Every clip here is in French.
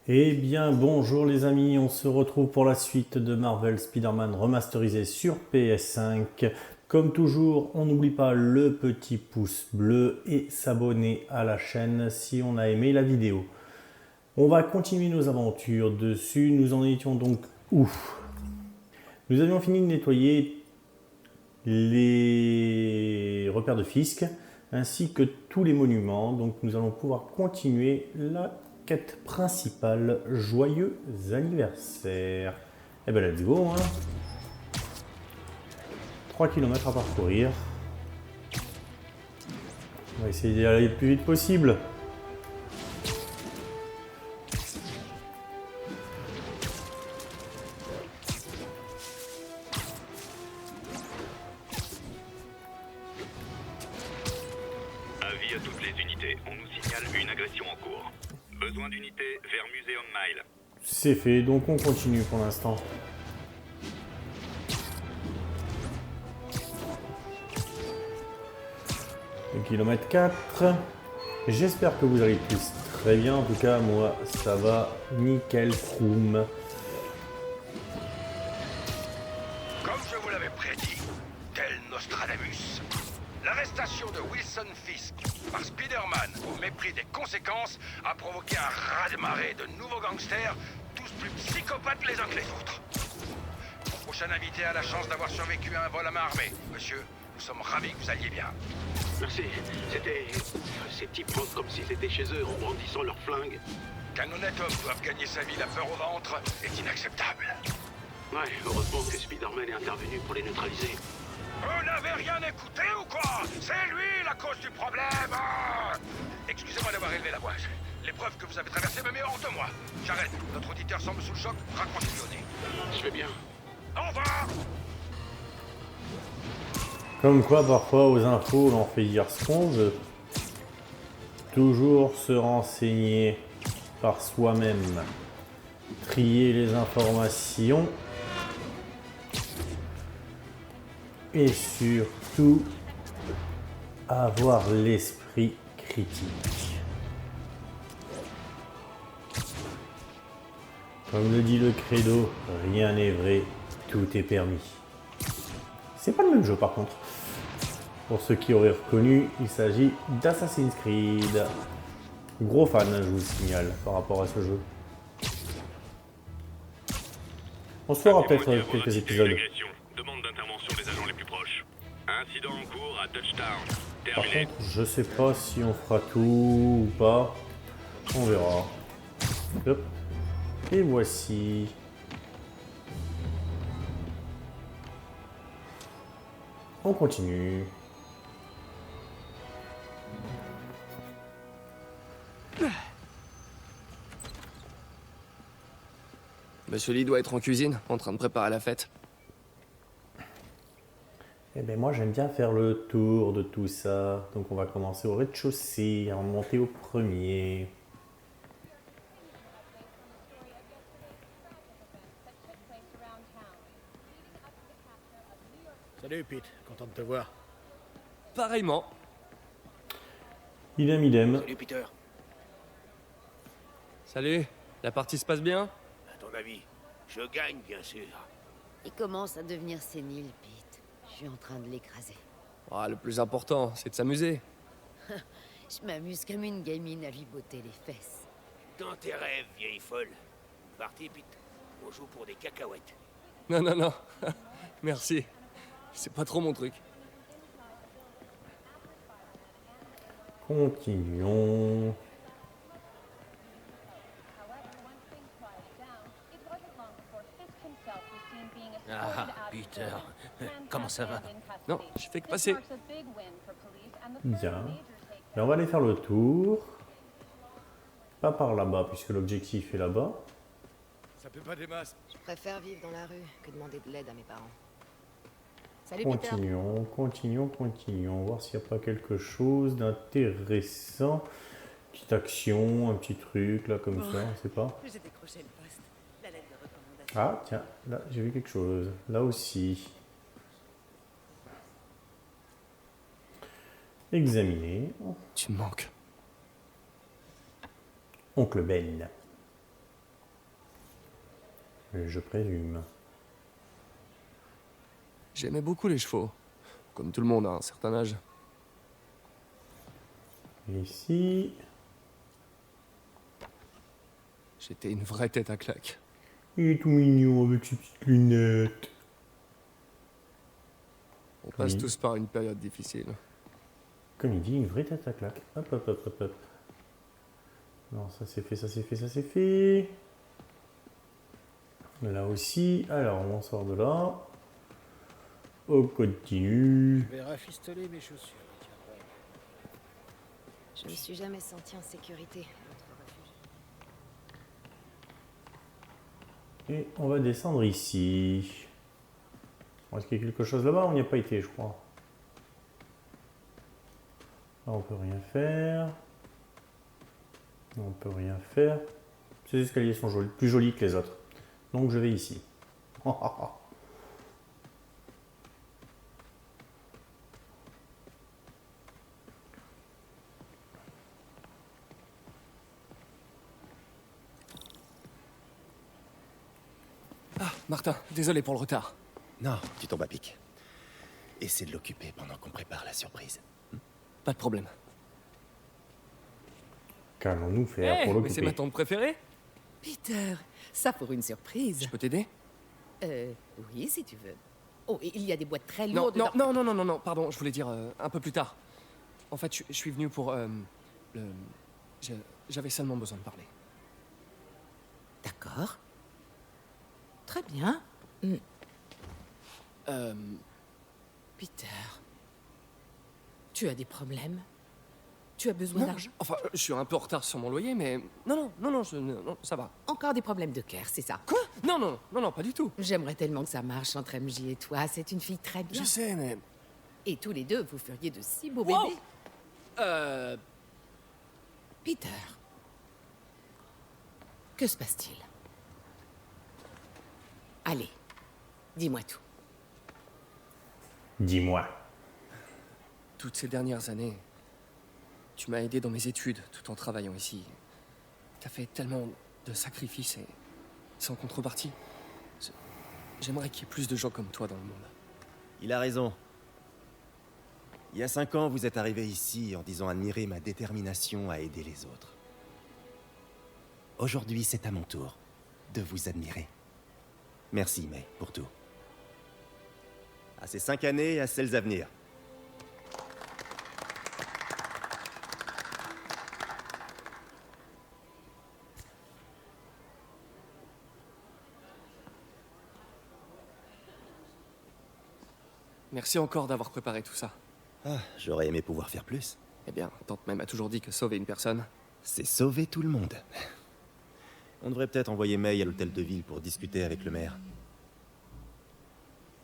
Eh bien bonjour les amis, on se retrouve pour la suite de Marvel Spider-Man remasterisé sur PS5. Comme toujours, on n'oublie pas le petit pouce bleu et s'abonner à la chaîne si on a aimé la vidéo. On va continuer nos aventures dessus, nous en étions donc où? Nous avions fini de nettoyer les repères de Fisk ainsi que tous les monuments, donc nous allons pouvoir continuer la quête principale. Joyeux anniversaire. Eh ben let's go hein. 3 km à parcourir. On va essayer d'y aller le plus vite possible. Avis à toutes les unités, on nous signale une agression en cours. Besoin d'unités vers Museum Mile. C'est fait, donc on continue pour l'instant. Le kilomètre 4. J'espère que vous allez tous très bien. En tout cas, moi, ça va nickel chrome. Comme je vous l'avais prédit, tel Nostradamus, l'arrestation de Wilson Fisk par Spider-Man au mépris des conséquences a provoqué un raz-de-marée de nouveaux gangsters, tous plus psychopathes les uns que les autres. Mon prochain invité a la chance d'avoir survécu à un vol à main armée. Monsieur, nous sommes ravis que vous alliez bien. Merci. C'était... Ces types pensent comme s'ils étaient chez eux en brandissant leurs flingues. Qu'un honnête homme doive gagner sa vie la peur au ventre est inacceptable. Ouais, heureusement que Spider-Man est intervenu pour les neutraliser. Vous n'avez rien écouté ou quoi? C'est lui la cause du problème. Ah, excusez-moi d'avoir élevé la voix. L'épreuve que vous avez traversée me met hors de moi. J'arrête. Notre auditeur semble sous le choc. Raccrochez-le au nez. Je vais bien. Au revoir. Comme quoi, parfois, aux infos, on en fait dire ce qu'on veut. Toujours se renseigner par soi-même. Trier les informations. Et surtout, avoir l'esprit critique. Comme le dit le credo, rien n'est vrai, tout est permis. C'est pas le même jeu par contre. Pour ceux qui auraient reconnu, il s'agit d'Assassin's Creed. Gros fan, je vous le signale, par rapport à ce jeu. On se fera peut-être quelques épisodes. Agression. Demande d'intervention des agents les plus proches. Incident en cours à Touchdown. Par Terminé. contre, je sais pas si on fera tout ou pas. On verra. Hop. Et voici. On continue. Monsieur Lee doit être en cuisine, en train de préparer la fête. Eh bien moi j'aime bien faire le tour de tout ça. Donc on va commencer au rez-de-chaussée, en monter au premier. Salut Pete, content de te voir. Pareillement. Idem idem. Salut Peter. Salut, la partie se passe bien? À ton avis, je gagne bien sûr. Il commence à devenir sénile, Pete. Je suis en train de l'écraser. Ah, le plus important, c'est de s'amuser. Je m'amuse comme une gamine à lui botter les fesses. Dans tes rêves, vieille folle. Parti Pete, on joue pour des cacahuètes. Non, non, non. Merci. C'est pas trop mon truc. Continuons. Ah, Peter, comment ça va? Non, je fais que passer. Bien. Et on va aller faire le tour. Pas par là-bas, puisque l'objectif est là-bas. Ça peut pas des masses. Je préfère vivre dans la rue que demander de l'aide à mes parents. Salut Peter. Continuons, continuons, continuons. Voir s'il n'y a pas quelque chose d'intéressant. Petite action, un petit truc là comme ça, on sait pas. J'ai décroché le poste. La lettre de recommandation. Ah tiens, là j'ai vu quelque chose. Là aussi. Examiner. Tu me manques. Oncle Ben. Je présume. J'aimais beaucoup les chevaux. Comme tout le monde à un certain âge. Et ici... J'étais une vraie tête à claque. Il est tout mignon avec ses petites lunettes. On passe Oui. tous par une période difficile. Comme il dit, une vraie tête à claque. Hop, hop, hop, hop, hop. Non, ça c'est fait, ça c'est fait, ça c'est fait. Là aussi. Alors, on sort de là. On continue. Je vais rafistoler mes chaussures. Tiens, ouais. Je me suis jamais sentie en sécurité à notre refuge. Et on va descendre ici. Est-ce qu'il y a quelque chose là-bas? On n'y a pas été, je crois. Là, on peut rien faire. On peut rien faire. Ces escaliers sont jolis, plus jolis que les autres. Donc je vais ici. Ah, Martin, désolé pour le retard. Non, tu tombes à pic. Essaie de l'occuper pendant qu'on prépare la surprise. Pas de problème. Qu'allons-nous faire pour mais c'est l'occuper? ma tante préférée. Peter, ça pour une surprise. Je peux t'aider? Oui, si tu veux. Oh, et il y a des boîtes très Non, lourdes. non, dedans. non, non, non, non, non, pardon, je voulais dire un peu plus tard. En fait, je suis venu pour j'avais seulement besoin de parler. D'accord. Très bien. Peter, tu as des problèmes? Tu as besoin Non, d'argent? enfin, je suis un peu en retard sur mon loyer, mais non, ça va. Encore des problèmes de cœur, c'est ça? Quoi? Non, pas du tout. J'aimerais tellement que ça marche entre MJ et toi. C'est une fille très bien. Je sais, mais Et tous les deux, vous feriez de si beaux Wow. bébés. Peter, que se passe-t-il? Allez, dis-moi tout. Dis-moi. toutes ces dernières années, tu m'as aidé dans mes études tout en travaillant ici. T'as fait tellement de sacrifices et sans contrepartie. J'aimerais qu'il y ait plus de gens comme toi dans le monde. Il a raison. Il y a 5 ans, vous êtes arrivé ici en disant admirer ma détermination à aider les autres. Aujourd'hui, c'est à mon tour de vous admirer. Merci, May, pour tout. À ces 5 années et à celles à venir. Merci encore d'avoir préparé tout ça. Ah, j'aurais aimé pouvoir faire plus. Eh bien, tante même a toujours dit que sauver une personne... C'est sauver tout le monde. On devrait peut-être envoyer May à l'hôtel de ville pour discuter avec le maire.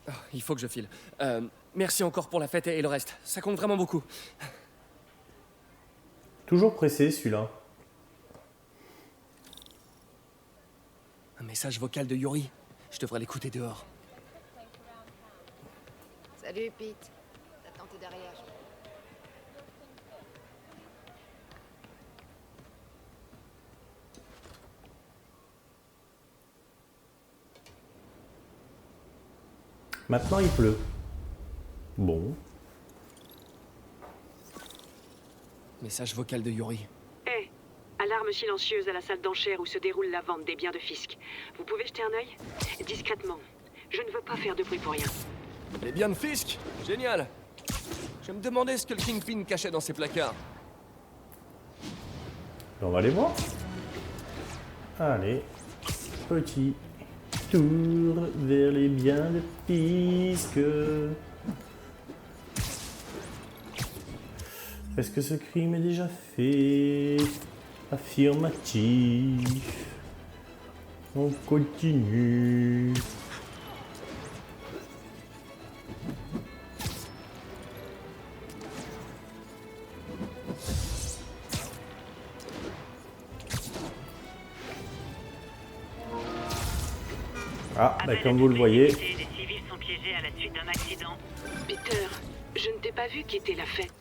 Oh, il faut que je file. Merci encore pour la fête et le reste. Ça compte vraiment beaucoup. Toujours pressé celui-là. Un message vocal de Yuri. Je devrais l'écouter dehors. Salut, Pete. Ta tante est derrière. Maintenant il pleut. Bon. Message vocal de Yuri. Hé, alarme silencieuse à la salle d'enchères où se déroule la vente des biens de Fisk. Vous pouvez jeter un œil? Discrètement. Je ne veux pas faire de bruit pour rien. Les biens de Fisk? Génial. Je me demandais ce que le Kingpin cachait dans ses placards. On va aller voir. Allez. Petit tour vers les biens de Fisk. Est-ce que ce crime est déjà fait? Affirmatif. On continue. Ah, bah comme vous le voyez. Les civils sont piégés à la suite d'un accident. Peter, je ne t'ai pas vu quitter la fête.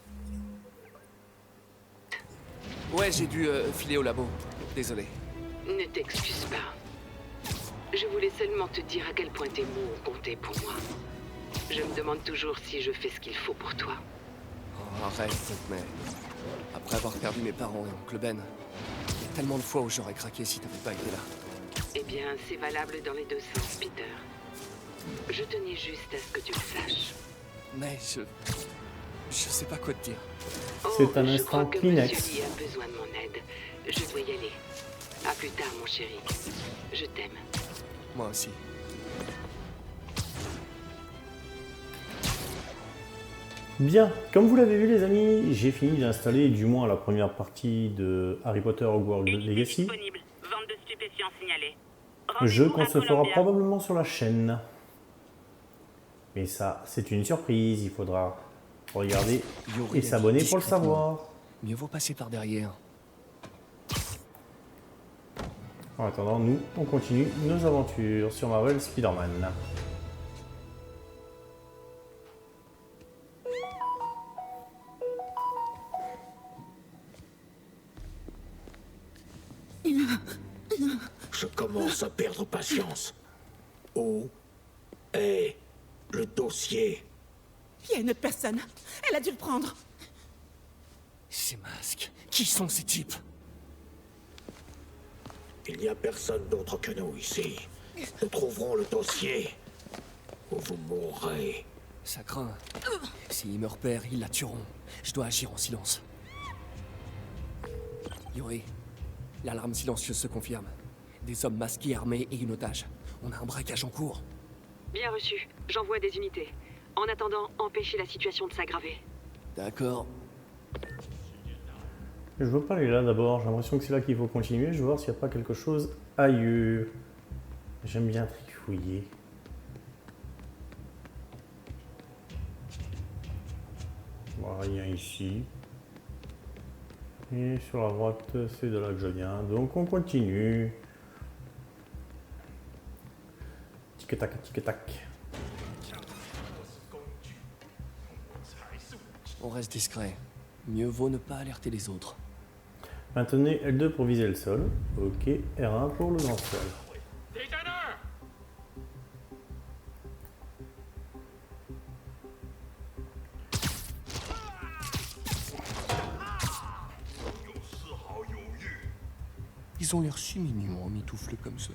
Ouais, j'ai dû filer au labo. Désolé. Ne t'excuse pas. Je voulais seulement te dire à quel point tes mots ont compté pour moi. Je me demande toujours si je fais ce qu'il faut pour toi. Oh, arrête, mais... Après avoir perdu mes parents et oncle Ben, il y a tellement de fois où j'aurais craqué si t'avais pas été là. Eh bien, c'est valable dans les deux sens, Peter. Je tenais juste à ce que tu le saches. Mais je sais pas quoi te dire. C'est un je instant crois que Kleenex. Monsieur Lee a besoin de mon aide. Je dois y aller. À plus tard, mon chéri. Je t'aime. Moi aussi. Bien, comme vous l'avez vu les amis, j'ai fini d'installer du moins la première partie de Harry Potter Hogwarts Legacy. Disponible. Vente de stupéfiants signalée. Jeu qu'on se fera probablement sur la chaîne. Mais ça, c'est une surprise, il faudra regarder et s'abonner pour le savoir. Mieux vaut passer par derrière. En attendant, nous, on continue nos aventures sur Marvel Spider-Man. Je commence à perdre patience. Où est le dossier? Il y a une autre personne. Elle a dû le prendre. Ces masques, qui sont ces types? Il n'y a personne d'autre que nous ici. Nous trouverons le dossier. Ou vous mourrez. Ça craint. S'ils me repèrent, ils la tueront. Je dois agir en silence. Yuri, l'alarme silencieuse se confirme. Des hommes masqués, armés et une otage. On a un braquage en cours. Bien reçu. J'envoie des unités. En attendant, empêchez la situation de s'aggraver. D'accord. Je veux pas aller là d'abord, j'ai l'impression que c'est là qu'il faut continuer. Je veux voir s'il n'y a pas quelque chose ailleurs. J'aime bien trifouiller. Voilà, rien ici. Et sur la droite, c'est de là que je viens. Donc on continue. Tic-tac, tic-tac. On reste discret. Mieux vaut ne pas alerter les autres. Maintenez L2 pour viser le sol. Ok, R1 pour le lance-sol. Ils ont l'air si mignons en mitoufle comme ça.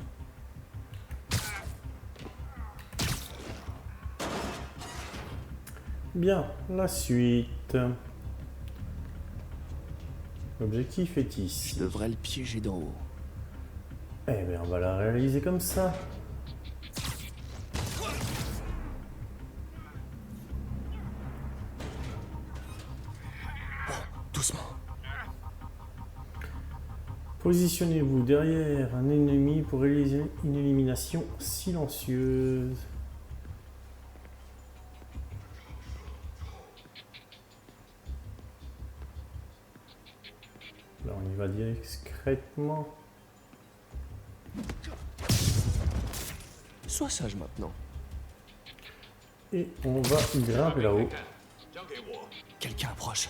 Bien, la suite. L'objectif est ici. Je devrais le piéger d'en haut. Eh bien, on va la réaliser comme ça. Doucement. Positionnez-vous derrière un ennemi pour réaliser une élimination silencieuse. Là, on y va discrètement. Sois sage maintenant. Et on va grimper là-haut. Quelqu'un approche.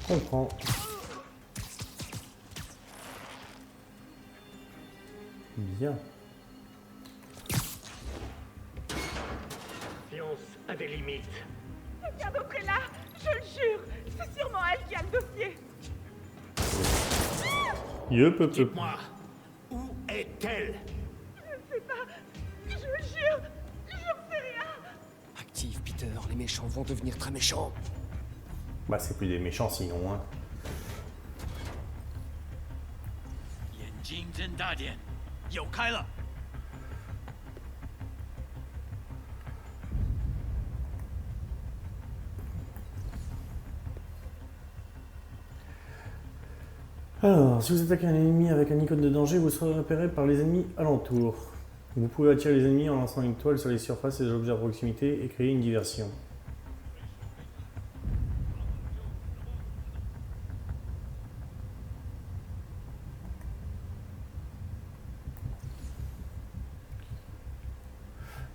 Comprends. Bien. Science a des limites. Quelqu'un d'autre est là. Je le jure. C'est sûrement elle qui a le dossier. Dites-moi, où est-elle? Je ne sais pas. Je le jure. J'en sais rien. Active, Peter. Les méchants vont devenir très méchants. Bah, c'est plus des méchants sinon, hein. Alors, si vous attaquez un ennemi avec un icône de danger, vous serez repéré par les ennemis alentours. Vous pouvez attirer les ennemis en lançant une toile sur les surfaces et les objets à proximité et créer une diversion.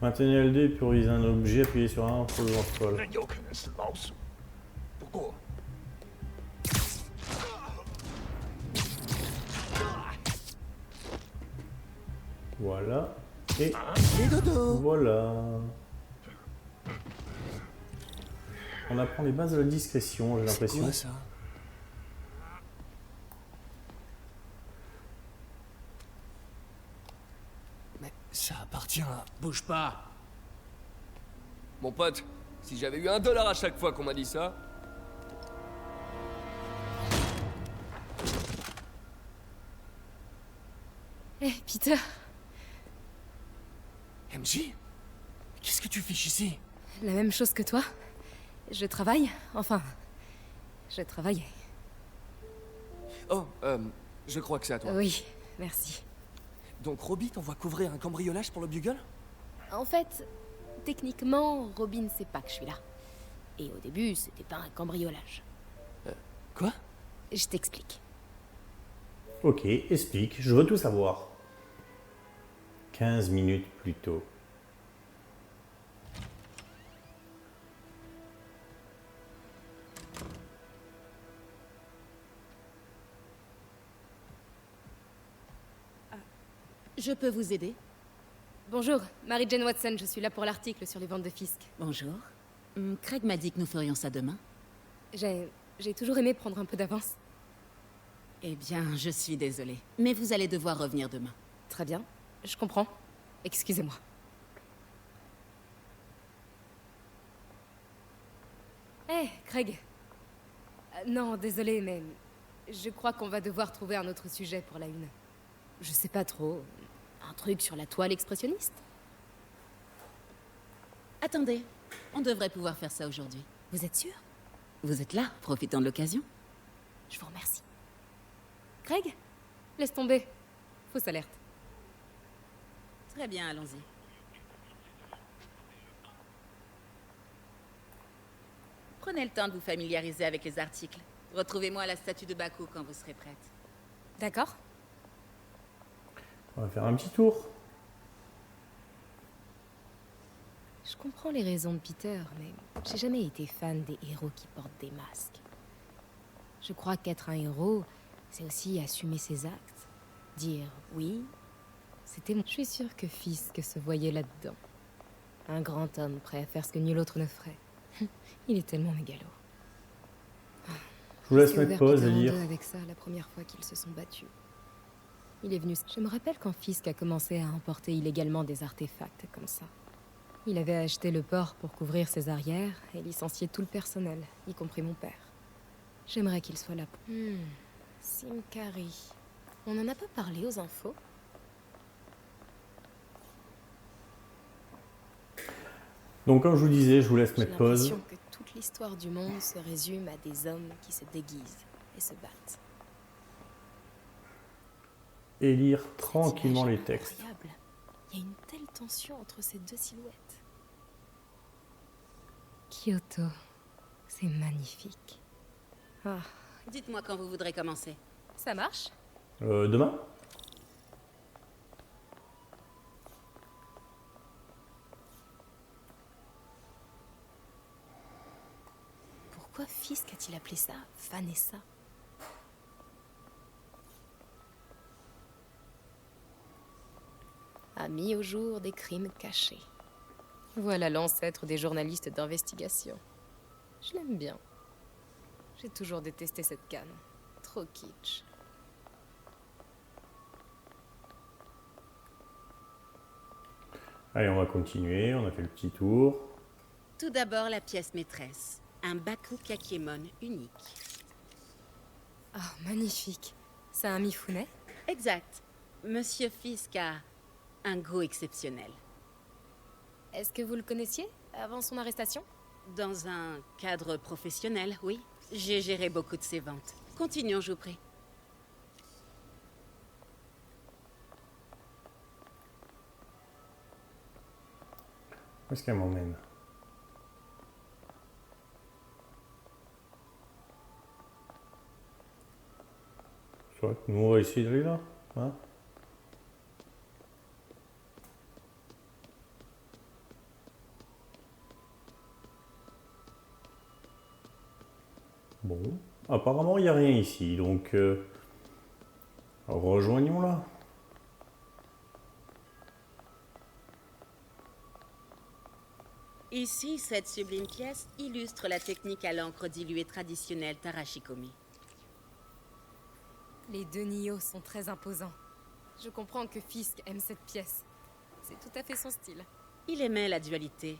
Maintenez L2 pour utiliser un objet, appuyez sur un pour le lance-toile. Voilà. Et Et dodo. voilà. On apprend les bases de la discrétion, j'ai C'est l'impression. quoi ça? Mais ça appartient à... Bouge pas. Mon pote, si j'avais eu $1 à chaque fois qu'on m'a dit ça... Eh, Peter, MJ? Qu'est-ce que tu fiches ici? la même chose que toi. Je travaille, enfin, je travaillais. Oh, je crois que c'est à toi. Oui, merci. Donc Robbie t'envoie couvrir un cambriolage pour le Bugle? En fait, techniquement, Robin sait pas que je suis là. Et au début, c'était pas un cambriolage. Quoi? Je t'explique. Ok, explique, je veux tout savoir. 15 minutes plus tôt. Je peux vous aider? Bonjour, Mary-Jane Watson, je suis là pour l'article sur les ventes de Fisk. Bonjour. Craig m'a dit que nous ferions ça demain. J'ai toujours aimé prendre un peu d'avance. Eh bien, je suis désolée. Mais vous allez devoir revenir demain. Très bien, je comprends. Excusez-moi. Hé, Craig. Non, désolé, mais je crois qu'on va devoir trouver un autre sujet pour la une. Je sais pas trop. Un truc sur la toile expressionniste? Attendez, on devrait pouvoir faire ça aujourd'hui. Vous êtes sûr? Vous êtes là, profitant de l'occasion. Je vous remercie. Craig? Laisse tomber. Fausse alerte. Très bien, allons-y. Prenez le temps de vous familiariser avec les articles. Retrouvez-moi à la statue de Baku quand vous serez prête. D'accord? On va faire un petit tour. Je comprends les raisons de Peter, mais j'ai jamais été fan des héros qui portent des masques. Je crois qu'être un héros, c'est aussi assumer ses actes. Dire oui, c'était mon... Je suis sûre que Fisk se voyait là-dedans. Un grand homme prêt à faire ce que nul autre ne ferait. Il est tellement mégalo. Je vous laisse Fisk a mettre ouvert pause et Peter en lire. deux avec ça la première fois qu'ils se sont battus. Il est venu... Je me rappelle quand Fisk a commencé à importer illégalement des artefacts comme ça. Il avait acheté le port pour couvrir ses arrières et licencier tout le personnel, y compris mon père. J'aimerais qu'il soit là. Simkari. On n'en a pas parlé aux infos? Donc comme je vous disais, je vous laisse J'ai mettre pause. l'impression que toute l'histoire du monde se résume à des hommes qui se déguisent et se battent. Et lire tranquillement les textes. Incroyable. Il y a une telle tension entre ces deux silhouettes. Kyoto, c'est magnifique. Ah, Dites-moi quand vous voudrez commencer. ça marche? Demain? Pourquoi Fisk a-t-il appelé ça Vanessa? A mis au jour des crimes cachés. Voilà l'ancêtre des journalistes d'investigation. Je l'aime bien. J'ai toujours détesté cette canne. Trop kitsch. Allez, on va continuer, on a fait le petit tour. Tout d'abord, la pièce maîtresse. Un Baku Kakiemon unique. Ah, magnifique. C'est un Mifune? Exact. Monsieur Fisk a un goût exceptionnel. Est-ce que vous le connaissiez avant son arrestation? Dans un cadre professionnel, oui. J'ai géré beaucoup de ses ventes. Continuons, je vous prie. Où est-ce qu'elle m'emmène? Soit nous on va essayer d'aller là. Hein? Bon, apparemment il n'y a rien ici, donc rejoignons-la. Ici, cette sublime pièce illustre la technique à l'encre diluée traditionnelle Tarashikomi. Les deux Nioh sont très imposants. Je comprends que Fisk aime cette pièce. C'est tout à fait son style. Il aimait la dualité.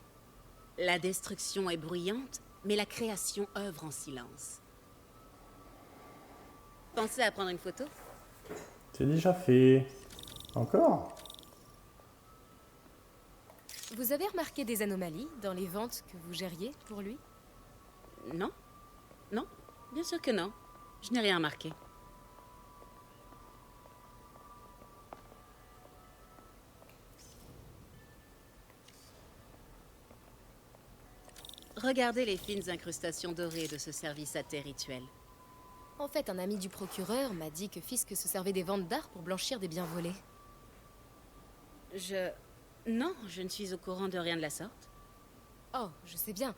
La destruction est bruyante, mais la création œuvre en silence. Pensez à prendre une photo? C'est déjà fait. Encore? Vous avez remarqué des anomalies dans les ventes que vous gériez pour lui? Non. Non, bien sûr que non. Je n'ai rien remarqué. Regardez les fines incrustations dorées de ce service à thé rituel. En fait, un ami du procureur m'a dit que Fisk se servait des ventes d'art pour blanchir des biens volés. Non, je ne suis au courant de rien de la sorte. Oh, je sais bien.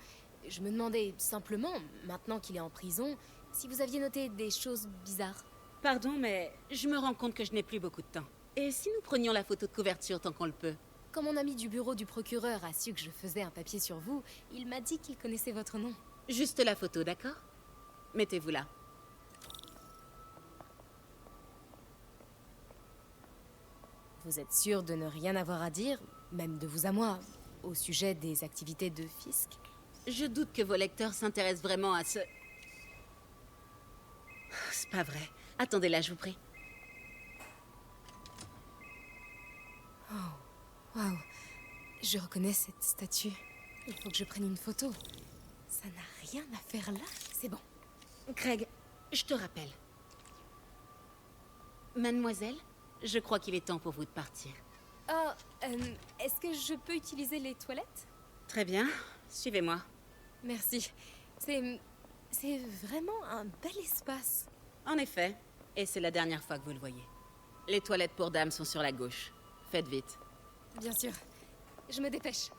Je me demandais simplement, maintenant qu'il est en prison, si vous aviez noté des choses bizarres. Pardon, mais je me rends compte que je n'ai plus beaucoup de temps. Et si nous prenions la photo de couverture tant qu'on le peut? Quand mon ami du bureau du procureur a su que je faisais un papier sur vous, il m'a dit qu'il connaissait votre nom. Juste la photo, d'accord? Mettez-vous là. Vous êtes sûr de ne rien avoir à dire, même de vous à moi, au sujet des activités de Fisk? Je doute que vos lecteurs s'intéressent vraiment à ce... C'est pas vrai. Attendez là, je vous prie. Oh, waouh. Je reconnais cette statue. Il faut que je prenne une photo. Ça n'a rien à faire là, c'est bon. Craig, je te rappelle. Mademoiselle, je crois qu'il est temps pour vous de partir. Oh, est-ce que je peux utiliser les toilettes? Très bien, suivez-moi. Merci. C'est vraiment un bel espace. En effet, et c'est la dernière fois que vous le voyez. Les toilettes pour dames sont sur la gauche. Faites vite. Bien sûr. Je me dépêche.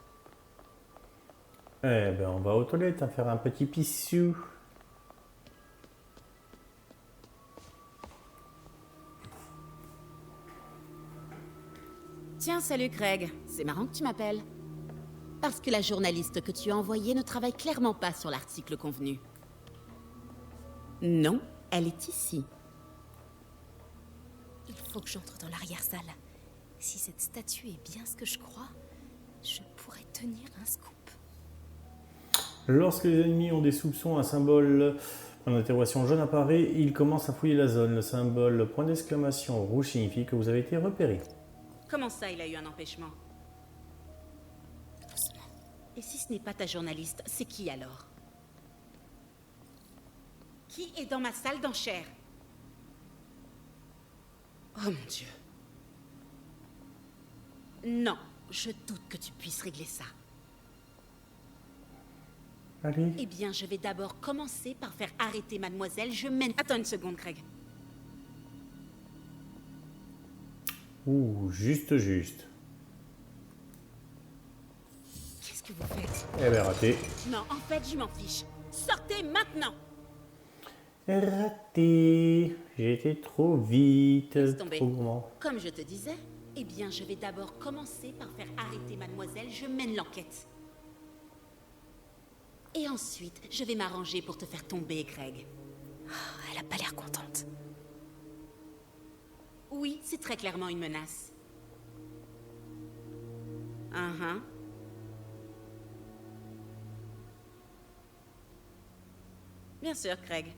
Eh ben, on va aux toilettes, faire un petit pissou. Tiens, salut Craig. C'est marrant que tu m'appelles. Parce que la journaliste que tu as envoyée ne travaille clairement pas sur l'article convenu. Non, elle est ici. Il faut que j'entre dans l'arrière-salle. Si cette statue est bien ce que je crois, je pourrais tenir un scoop. Lorsque les ennemis ont des soupçons, un symbole en interrogation jaune apparaît, ils commencent à fouiller la zone. Le symbole point d'exclamation rouge signifie que vous avez été repéré. Comment ça, il a eu un empêchement? Doucement. Et si ce n'est pas ta journaliste, c'est qui alors? Qui est dans ma salle d'enchères? Oh mon Dieu. Non, je doute que tu puisses régler ça. Allez. Eh bien, je vais d'abord commencer par faire arrêter mademoiselle. Je mène... Attends une seconde, Craig. Ouh, juste. Qu'est-ce que vous faites? Eh ben, raté. Non, en fait, je m'en fiche. Sortez maintenant! Raté. J'ai été trop vite. Laisse tomber. Trop gourmand. Comme je te disais, eh bien, je vais d'abord commencer par faire arrêter mademoiselle. Je mène l'enquête. Et ensuite, je vais m'arranger pour te faire tomber, Craig. Oh, elle a pas l'air contente. Oui, c'est très clairement une menace. Bien sûr, Craig.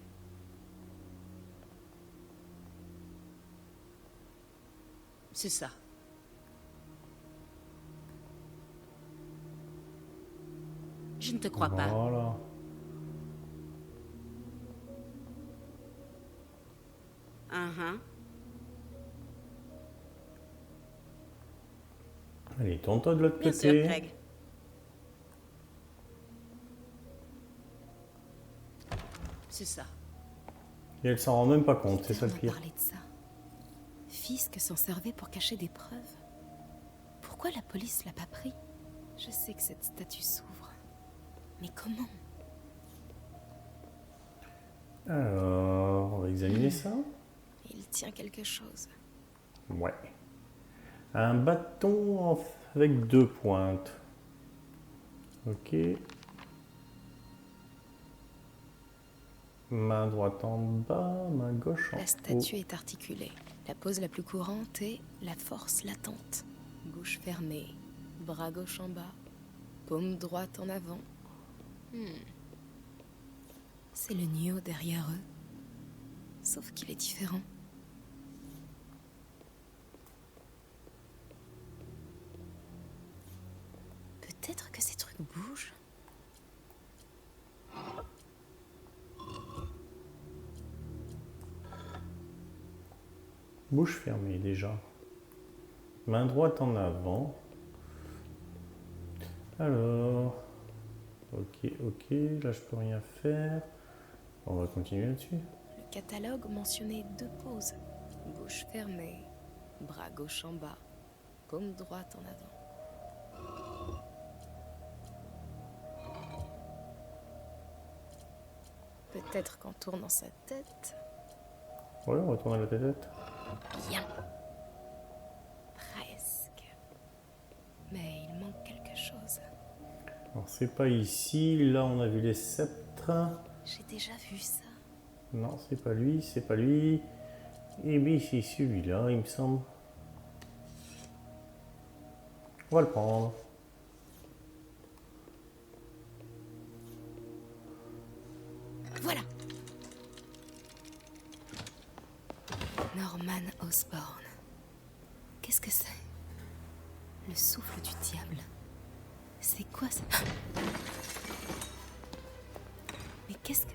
C'est ça. Je ne te crois pas. Voilà. Allez, tourne-toi de l'autre Bien côté. sûr, Craig. C'est ça. Et elle s'en rend même pas compte, c'est ça le On pire. parlait de ça. Fisk s'en servait pour cacher des preuves. Pourquoi la police l'a pas pris? Je sais que cette statue s'ouvre. Mais comment? Alors, on va examiner ça. Il tient quelque chose. Ouais. Un bâton avec 2 pointes. Ok. Main droite en bas, main gauche en haut. La statue est articulée. La pose la plus courante est la force latente. Bouche fermée, bras gauche en bas, paume droite en avant. C'est le Nio derrière eux. Sauf qu'il est différent. Peut-être que ces trucs bougent. Bouche fermée déjà. Main droite en avant. Alors. Ok, ok. Là, je peux rien faire. On va continuer là-dessus. Le catalogue mentionnait 2 poses. Bouche fermée, bras gauche en bas, paume droite en avant. Peut-être qu'en tournant sa tête... Ouais, on va tourner la tête. Bien. Presque. Mais il manque quelque chose. Alors, c'est pas ici. Là, on a vu les sceptres. J'ai déjà vu ça. Non, c'est pas lui, c'est pas lui. Et bien, c'est celui-là, il me semble. On va le prendre. Voilà. Norman Osborn. Qu'est-ce que c'est? Le souffle du diable. C'est quoi ça? Mais qu'est-ce que...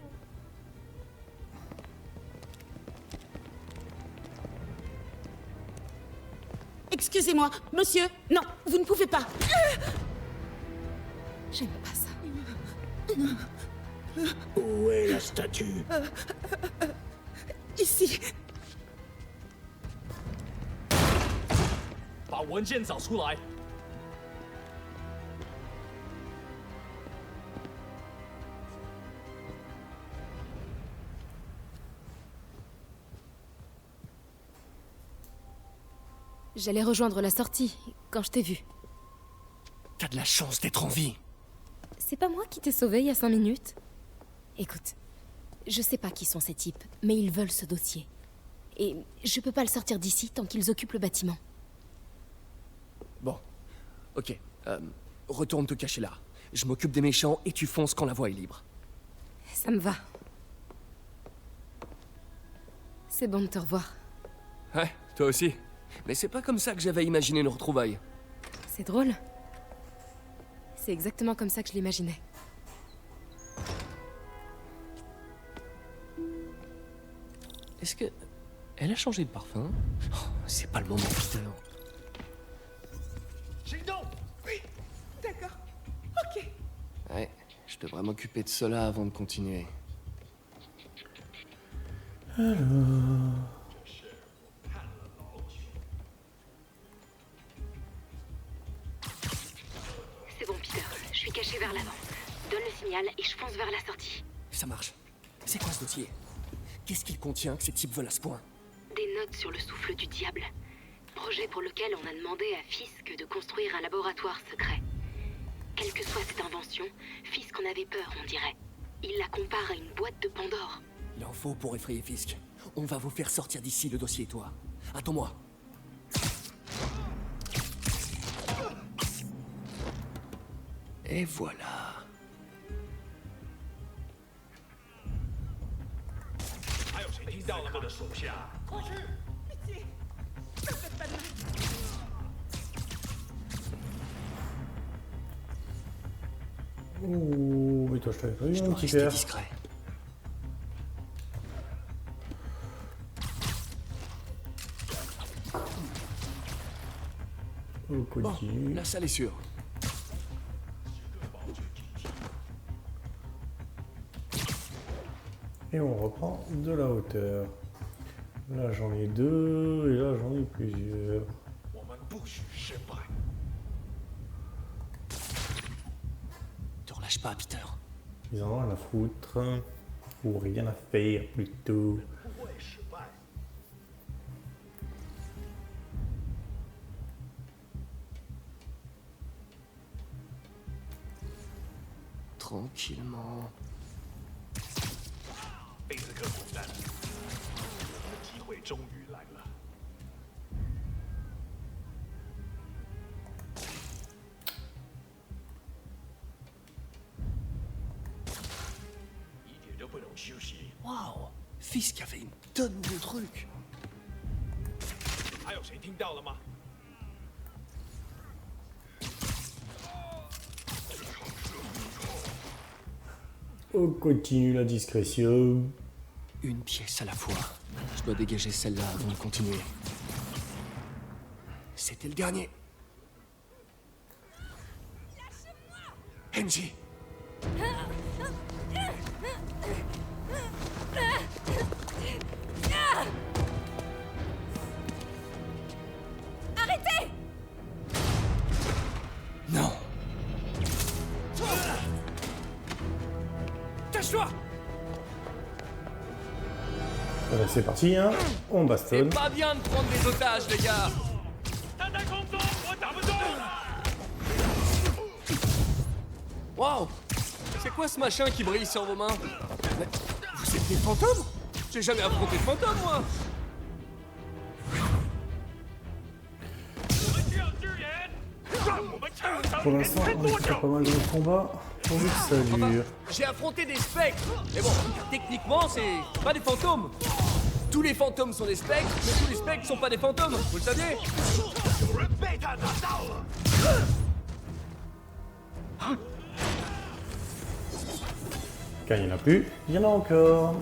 Excusez-moi, monsieur. Non, vous ne pouvez pas. J'aime pas ça. Où est la statue? Ici. 把文件找出来。 J'allais rejoindre la sortie quand je t'ai vu. T'as de la chance d'être en vie. C'est pas moi qui t'ai sauvé il y a 5 minutes. Écoute, je sais pas qui sont ces types, mais ils veulent ce dossier. Et je peux pas le sortir d'ici tant qu'ils occupent le bâtiment. Bon, ok. Retourne te cacher là. Je m'occupe des méchants et tu fonces quand la voie est libre. Ça me va. C'est bon de te revoir. Ouais, toi aussi. Mais c'est pas comme ça que j'avais imaginé nos retrouvailles. C'est drôle. C'est exactement comme ça que je l'imaginais. Est-ce que... Elle a changé de parfum? Oh, c'est pas le moment, Peter. Gildon! Oui! D'accord. Ok. Ouais, je devrais m'occuper de cela avant de continuer. Alors... C'est bon, Peter. Je suis caché vers l'avant. Donne le signal et je fonce vers la sortie. Ça marche. C'est quoi ce dossier? Qu'est-ce qu'il contient que ces types veulent à ce point? Des notes sur le souffle du diable. Projet pour lequel on a demandé à Fisk de construire un laboratoire secret. Quelle que soit cette invention, Fisk en avait peur, on dirait. Il la compare à une boîte de Pandore. Il en faut pour effrayer Fisk. On va vous faire sortir d'ici, le dossier et toi. Attends-moi. Et voilà. Ouh, mais toi, je t'avais pas vu, Je un dois petit rester père. discret. On continue. Bon, la salle est sûre. Et on reprend de la hauteur. Là, j'en ai 2, et là, j'en ai plusieurs. Te relâche pas, Peter. Ils en ont rien à foutre. Ou rien à faire, plutôt. tranquillement. 贝斯克古战，我们的机会终于来了。一点都不能休息。 Waouh, Fisk avait une tonne de trucs. 还有谁听到了吗？ On continue la discrétion. Une pièce à la fois. Je dois dégager celle-là avant de continuer. C'était le dernier. Henji. Arrêtez! Non. Cache-toi! Allez, c'est parti, hein. On bastonne. C'est pas bien de prendre des otages, les gars. Waouh! C'est quoi ce machin qui brille sur vos mains? Mais vous êtes des fantômes? J'ai jamais affronté de fantômes, moi! Pour l'instant, on est pas mal dans le combat. Pourvu que ça dure. J'ai affronté des spectres! Mais bon, techniquement, c'est pas des fantômes! Tous les fantômes sont des spectres, mais tous les spectres sont pas des fantômes, vous le saviez? Quand il n'y en a plus, il y en a encore.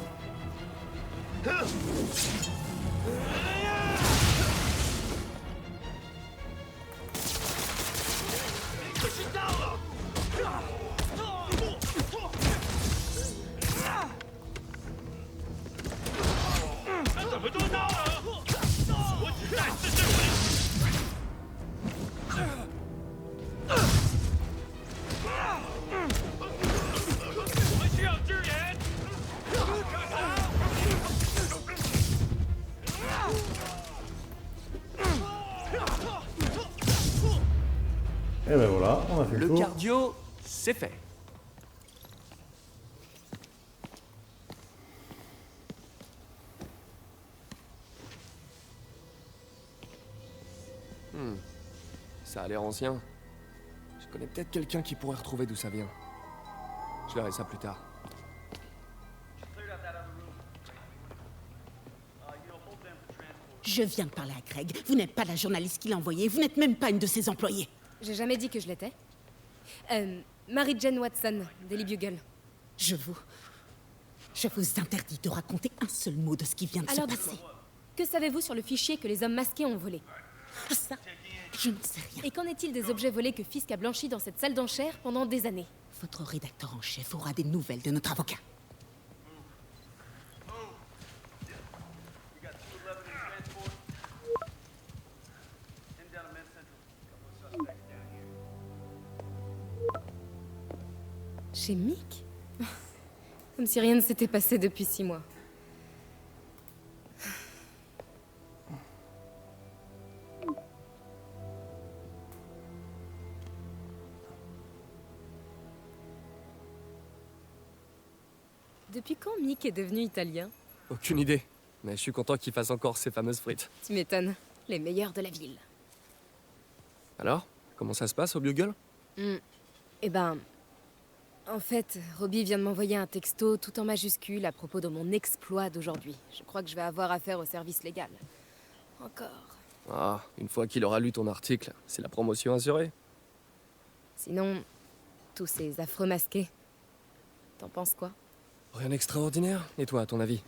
Et ben voilà, on a fait le tour. Cardio, c'est fait. Ça a l'air ancien. Je connais peut-être quelqu'un qui pourrait retrouver d'où ça vient. Je verrai ça plus tard. Je viens de parler à Greg. Vous n'êtes pas la journaliste qu'il a envoyée. Vous n'êtes même pas une de ses employées. J'ai jamais dit que je l'étais. Mary-Jane Watson, Daily Bugle. Je vous interdis de raconter un seul mot de ce qui vient de Alors se passer. que savez-vous sur le fichier que les hommes masqués ont volé? Ça, je ne sais rien. Et qu'en est-il des objets volés que Fisk a blanchis dans cette salle d'enchères pendant des années? Votre rédacteur en chef aura des nouvelles de notre avocat. Chez Mick? Comme si rien ne s'était passé depuis 6 mois. Depuis quand Mick est devenu italien? Aucune idée. Mais je suis content qu'il fasse encore ses fameuses frites. Tu m'étonnes. Les meilleurs de la ville. Alors, comment ça se passe au Bugle? Eh ben... En fait, Robbie vient de m'envoyer un texto tout en majuscule à propos de mon exploit d'aujourd'hui. Je crois que je vais avoir affaire au service légal. Encore. Ah, une fois qu'il aura lu ton article, c'est la promotion assurée. Sinon, tous ces affreux masqués. T'en penses quoi? Rien d'extraordinaire. Et toi, à ton avis?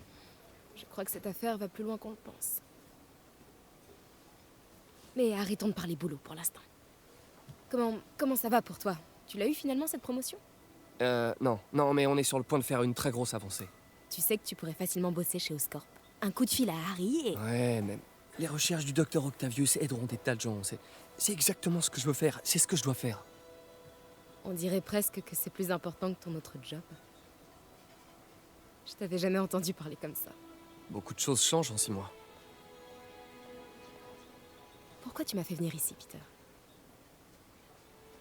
Je crois que cette affaire va plus loin qu'on le pense. Mais arrêtons de parler boulot pour l'instant. Comment ça va pour toi? Tu l'as eu finalement cette promotion? Non, mais on est sur le point de faire une très grosse avancée. Tu sais que tu pourrais facilement bosser chez Oscorp. Un coup de fil à Harry et... Ouais, mais les recherches du docteur Octavius aideront des tas de gens. C'est exactement ce que je veux faire. C'est ce que je dois faire. On dirait presque que c'est plus important que ton autre job. Je t'avais jamais entendu parler comme ça. Beaucoup de choses changent en 6 mois. Pourquoi tu m'as fait venir ici, Peter?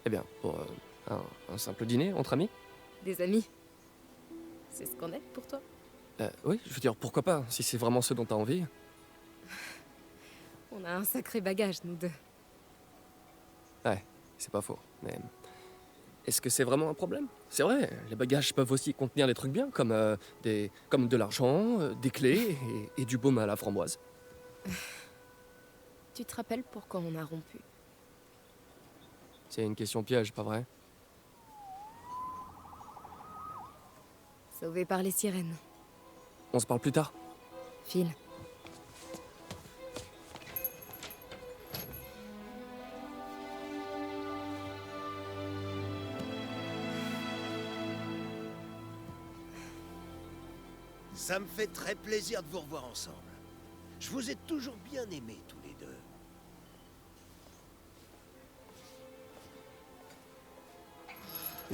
Eh bien, pour un simple dîner entre amis. Des amis. C'est ce qu'on est pour toi. Oui, je veux dire, pourquoi pas, si c'est vraiment ce dont t'as envie. On a un sacré bagage, nous deux. Ouais, c'est pas faux, mais... Est-ce que c'est vraiment un problème? C'est vrai, les bagages peuvent aussi contenir des trucs bien, comme de l'argent, des clés et du baume à la framboise. Tu te rappelles pourquoi on a rompu? C'est une question piège, pas vrai? Sauvé par les sirènes. On se parle plus tard. File. Ça me fait très plaisir de vous revoir ensemble. Je vous ai toujours bien aimés tous les deux.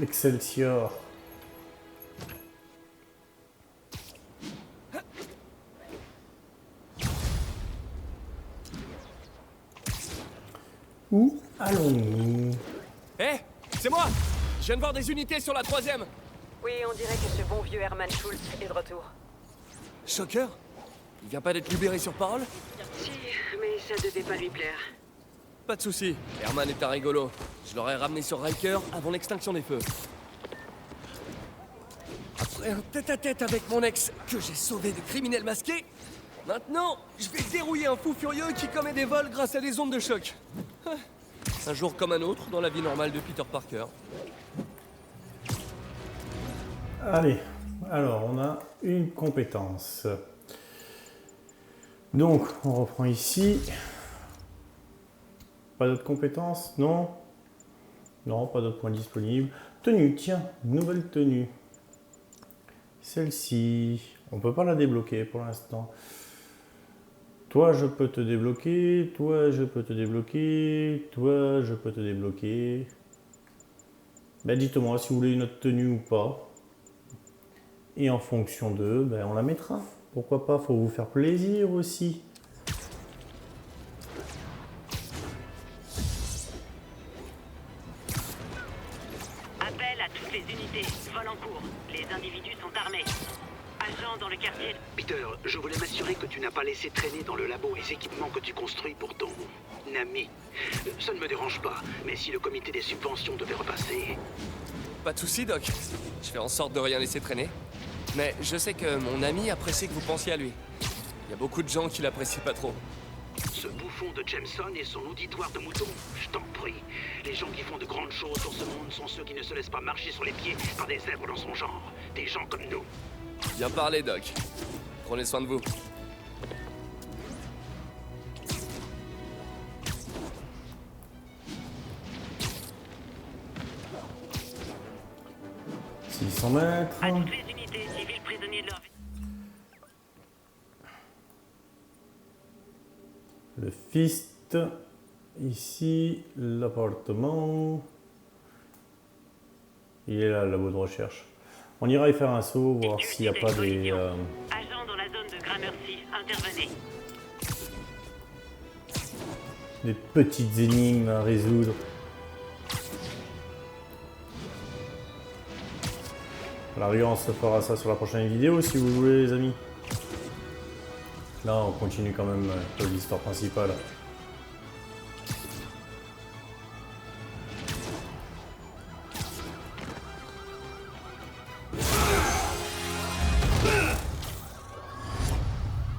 Excelsior. Où allons-nous? Hé, c'est moi! Je viens de voir des unités sur la 3e. Oui, on dirait que ce bon vieux Herman Schultz est de retour. Shocker? Il vient pas d'être libéré sur parole? Si, mais ça devait pas lui plaire. Pas de soucis, Herman est un rigolo. Je l'aurais ramené sur Riker avant l'extinction des feux. Après un tête-à-tête avec mon ex, que j'ai sauvé de criminels masqués, maintenant, je vais dérouiller un fou furieux qui commet des vols grâce à des ondes de choc. Un jour comme un autre dans la vie normale de Peter Parker. Allez, alors on a une compétence. Donc, on reprend ici. Pas d'autres compétences? Non? Non, pas d'autres points disponibles. Tenue, tiens, nouvelle tenue. Celle-ci, on peut pas la débloquer pour l'instant. Toi, je peux te débloquer. Toi, je peux te débloquer. Toi, je peux te débloquer. Ben, dites-moi si vous voulez une autre tenue ou pas. Et en fonction d'eux, ben, on la mettra. Pourquoi pas, faut vous faire plaisir aussi. Appel à toutes les unités. Vol en cours. Les individus sont armés. Agents dans le quartier. Peter, je voulais m'assurer que tu n'as pas laissé traîner dans le labo les équipements que tu construis pour ton ami. Ça ne me dérange pas, mais si le comité des subventions devait repasser... Pas de soucis, Doc. Je fais en sorte de rien laisser traîner. Mais je sais que mon ami apprécie que vous pensiez à lui. Il y a beaucoup de gens qui l'apprécient pas trop. Ce bouffon de Jameson et son auditoire de moutons, je t'en prie. Les gens qui font de grandes choses dans ce monde sont ceux qui ne se laissent pas marcher sur les pieds par des zèbres dans son genre. Des gens comme nous. Bien parlé, Doc. Prenez soin de vous. $600 mètres. À toutes les unités, civils prisonniers de leur vie. Le fist. Ici, l'appartement. Il est là, le labo de recherche. On ira y faire un saut, voir s'il n'y a pas des... Agents dans la zone de Gramercy, intervenez. des petites énigmes à résoudre. À la rigueur, on se fera ça sur la prochaine vidéo si vous voulez, les amis. Là, on continue quand même l'histoire principale.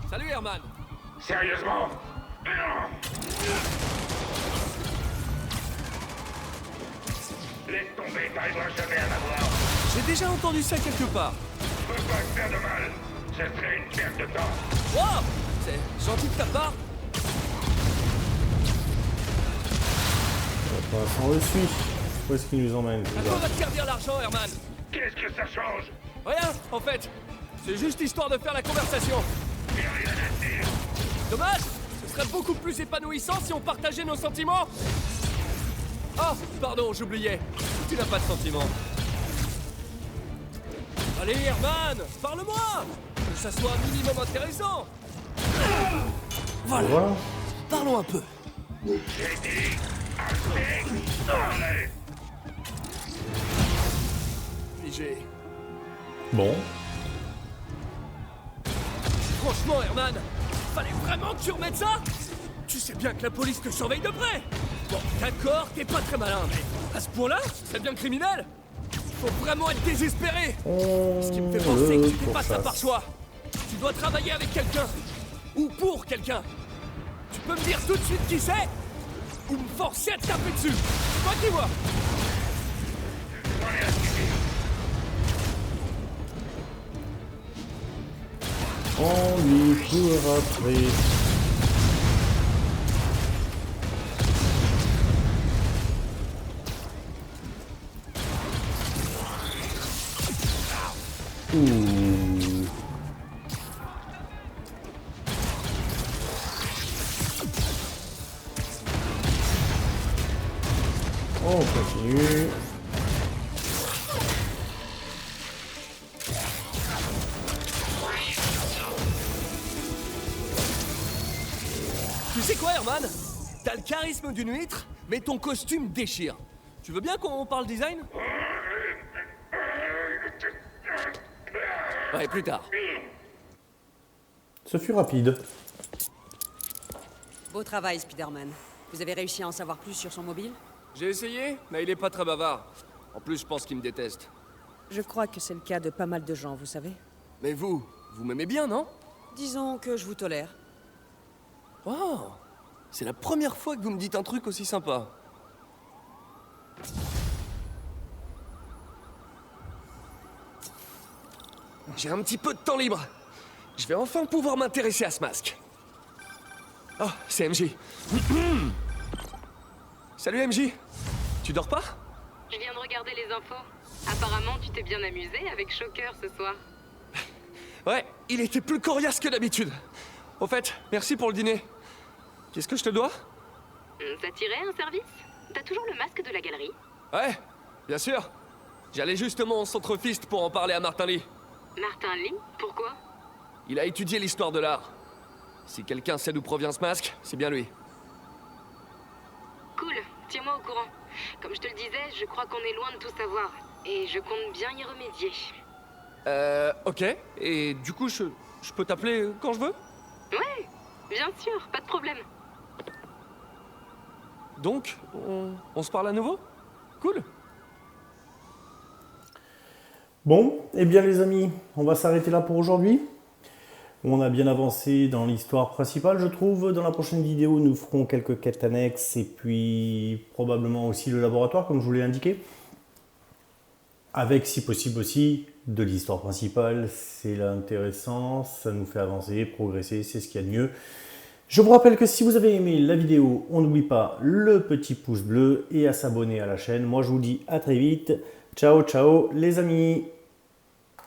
Salut Herman. Sérieusement? Laisse tomber, t'arriveras jamais à m'avoir. J'ai déjà entendu ça quelque part. Je peux pas te faire de mal. Ce serait une perte de temps. Wow, c'est gentil de ta part. On le suit. Où est-ce qu'il nous emmène? À quoi va te servir l'argent, Herman? Qu'est-ce que ça change? Rien, en fait. C'est juste histoire de faire la conversation. J'ai rien à dire. Dommage. Ce serait beaucoup plus épanouissant si on partageait nos sentiments. Oh, pardon, j'oubliais. Tu n'as pas de sentiments. Allez, Herman, parle-moi. Que ça soit un minimum intéressant. Voilà. Parlons un peu. J'ai dit assez. Allez. Les obligé. Bon. Franchement, Herman, fallait vraiment que tu remettes ça? Tu sais bien que la police te surveille de près. Bon, d'accord, t'es pas très malin, mais à ce point-là, ça devient criminel. Faut vraiment être désespéré. Ce qui me fait penser que tu fais pas ça par choix. Tu dois travailler avec quelqu'un. Ou pour quelqu'un. Tu peux me dire tout de suite qui c'est? Ou me forcer à te taper dessus? Toi qui vois. On lui court après. Ouh. On continue. Tu sais quoi, Herman? T'as le charisme d'une huître, mais ton costume déchire. Tu veux bien qu'on parle design? Ouais, plus tard. Ce fut rapide. Beau travail, Spider-Man. Vous avez réussi à en savoir plus sur son mobile? J'ai essayé, mais il est pas très bavard. En plus, je pense qu'il me déteste. Je crois que c'est le cas de pas mal de gens, vous savez. Mais vous m'aimez bien, non? Disons que je vous tolère. Oh, c'est la première fois que vous me dites un truc aussi sympa. J'ai un petit peu de temps libre. Je vais enfin pouvoir m'intéresser à ce masque. Oh, c'est MJ. Salut MJ. Tu dors pas? Je viens de regarder les infos. Apparemment, tu t'es bien amusé avec Shocker ce soir. Ouais, il était plus coriace que d'habitude. Au fait, merci pour le dîner. Qu'est-ce que je te dois? Ça t'irait un service? T'as toujours le masque de la galerie? Ouais, bien sûr. J'allais justement au Centre Fist pour en parler à Martin Lee. Martin Lee? Pourquoi? Il a étudié l'histoire de l'art. Si quelqu'un sait d'où provient ce masque, c'est bien lui. Cool, tiens-moi au courant. Comme je te le disais, je crois qu'on est loin de tout savoir. Et je compte bien y remédier. Ok. Et du coup, je peux t'appeler quand je veux? Ouais, bien sûr, pas de problème. Donc, on se parle à nouveau? Cool. Bon, eh bien les amis, on va s'arrêter là pour aujourd'hui. On a bien avancé dans l'histoire principale, je trouve. Dans la prochaine vidéo, nous ferons quelques quêtes annexes et puis probablement aussi le laboratoire, comme je vous l'ai indiqué. Avec, si possible aussi, de l'histoire principale. C'est intéressant, ça nous fait avancer, progresser, c'est ce qu'il y a de mieux. Je vous rappelle que si vous avez aimé la vidéo, on n'oublie pas le petit pouce bleu et à s'abonner à la chaîne. Moi, je vous dis à très vite. Ciao, ciao les amis!